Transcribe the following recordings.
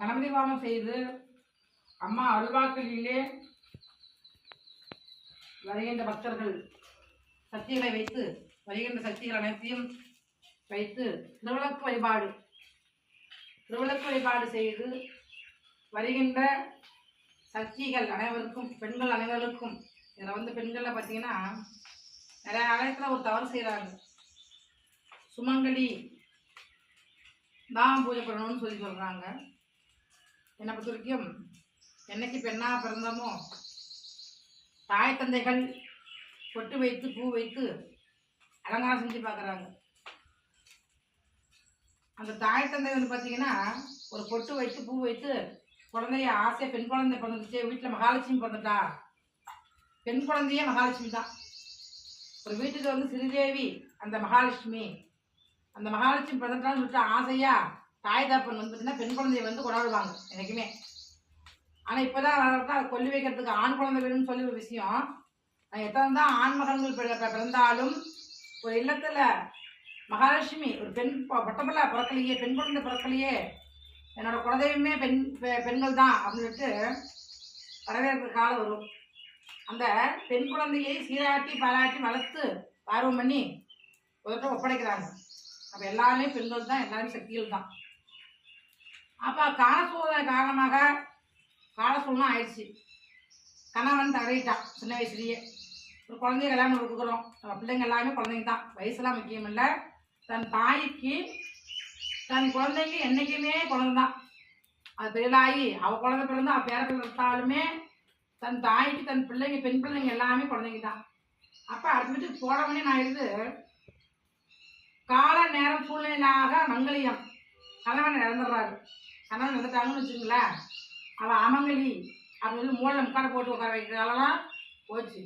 கணபதி வாமம் செய்து அம்மா அருள்வாக்களிலே வருகின்ற பக்தர்கள் சக்திகளை வைத்து வருகின்ற சக்திகள் அனைத்தையும் வைத்து திருவிளக்கு வழிபாடு செய்து வருகின்ற சக்திகள் அனைவருக்கும் பெண்கள் அனைவருக்கும் இதில் பெண்களில் பார்த்தீங்கன்னா நிறைய ஆலயத்தில் ஒரு தவறு செய்கிறாங்க. சுமங்கலி தான் பூஜை பண்ணணும்னு சொல்கிறாங்க. என்னை பொறுத்த வரைக்கும் என்னைக்கு பெண்ணாக பிறந்தமோ தாய் தந்தைகள் பொட்டு வைத்து பூ வைத்து அலங்காரம் செஞ்சு பார்க்குறாங்க. அந்த தாய் தந்தை பார்த்தீங்கன்னா ஒரு பொட்டு வைத்து பூ வைத்து குழந்தைய ஆசையாக பெண் குழந்தை பிறந்துச்சு, வீட்டில் மகாலட்சுமி பிறந்துட்டா, பெண் குழந்தையே மகாலட்சுமி தான். ஒரு வீட்டுக்கு ஸ்ரீதேவி அந்த மகாலட்சுமி பிறந்துட்டான்னு சொல்லிட்டு ஆசையாக தாய் தாப்பன் பார்த்தீங்கன்னா பெண் குழந்தைய கொண்டாடுவாங்க எனக்குமே. ஆனால் இப்போதான் கொல்லி வைக்கிறதுக்கு ஆண் குழந்தை வேணும்னு சொல்லி ஒரு விஷயம். எத்தனை தான் ஆண் மகன்கள் பிறந்தாலும் ஒரு இல்லத்தில் மகாலட்சுமி ஒரு பெண் பொட்டப்பிள்ளை பிறக்கலையே, பெண் குழந்தை பிறக்கலையே, என்னோட குலதெய்வமே பெண்கள் தான் அப்படின்ட்டு வரவேற்கிற காலம் வரும். அந்த பெண் குழந்தையை சீராட்டி பாராட்டி வளர்த்து பார்வம் பண்ணி ஒருத்தர் ஒப்படைக்கிறாங்க. அப்போ எல்லாருமே பெண்கள் தான், எல்லாருமே சக்திகள் தான். அப்போ காலசூழ்நிலை காரணமாக காலசூழ்நிலை ஆயிடுச்சு. கணவன் தவறிட்டான் சின்ன வயசுலேயே. ஒரு குழந்தைய கல்யாணம் கொடுக்குறோம். நம்ம பிள்ளைங்க எல்லாமே குழந்தைங்க தான், வயசுலாம் முக்கியம் இல்லை. தன் தாய்க்கு தன் குழந்தைக்கு என்றைக்குமே குழந்தை தான். அது பெரியாகி அவள் குழந்தை பிறந்து அவள் பேர பிறந்தாலுமே தன் தாய்க்கு தன் பிள்ளைங்க பெண் பிள்ளைங்க எல்லாமே குழந்தைங்க தான். அப்போ அடுத்த வீட்டுக்கு போனவனே நான் இருந்து கால நேரம் சூழ்நிலையாக மங்கலியம் கணவன் இறந்துடுறாரு. கணவன் இறந்துட்டாங்கன்னு வச்சுங்களேன், அவள் அமங்கலி அப்படின்னு மூளையில் முக்காடை போட்டு உட்கார வைக்கிறதாலலாம் போச்சு.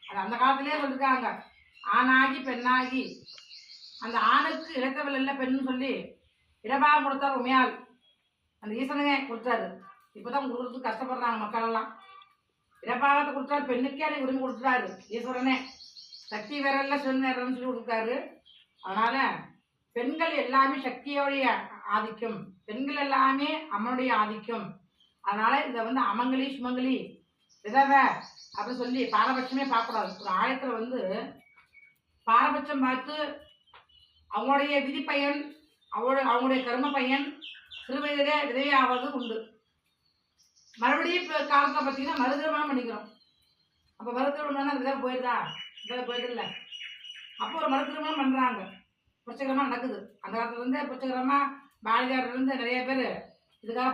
அது அந்த காலத்திலே சொல்லியிருக்காங்க. ஆணாகி பெண்ணாகி அந்த ஆணுக்கு இழைத்தவள் இல்லை பெண்ணுன்னு சொல்லி இடபாகம் கொடுத்தார் உமையால். அந்த ஈசனே கொடுத்தாரு. இப்போ தான் கொடுக்குறதுக்கு கஷ்டப்படுறாங்க மக்கள் எல்லாம். இடபாகத்தை கொடுத்தாரு, பெண்ணுக்கே அதை உரிமை கொடுத்துட்டாரு ஈஸ்வரனே. சக்தி வேறல்ல சிவன் வேறன்னு சொல்லி கொடுத்தாரு. அதனால் பெண்கள் எல்லாமே சக்தியோடைய ஆதிக்கம், பெண்கள் எல்லாமே அம்மனுடைய ஆதிக்கம். அதனால் இதை அமங்கலி சுமங்கலி விதவை அப்படின்னு சொல்லி பாரபட்சமே பார்க்கக்கூடாது. ஒரு ஆயத்தில் பாரபட்சம் பார்த்து அவங்களுடைய விதி பயன் அவங்களுடைய கர்ம பயன் சிறுவயதிலே விதவை ஆவது உண்டு. மறுபடியும் இப்போ காலத்தில் பார்த்தீங்கன்னா மறுதிருமணம் பண்ணிக்கிறோம். அப்போ மறுதிருமணம்னா விதவை போயிடுது இல்லை. அப்போ ஒரு மறுதிருமணம் பண்ணுறாங்க, புரட்சிகரமாக நடக்குது. அந்த காலத்துலேருந்து புரட்சிகரமாக பாரதியார்லேருந்து நிறைய பேர் இதுக்காக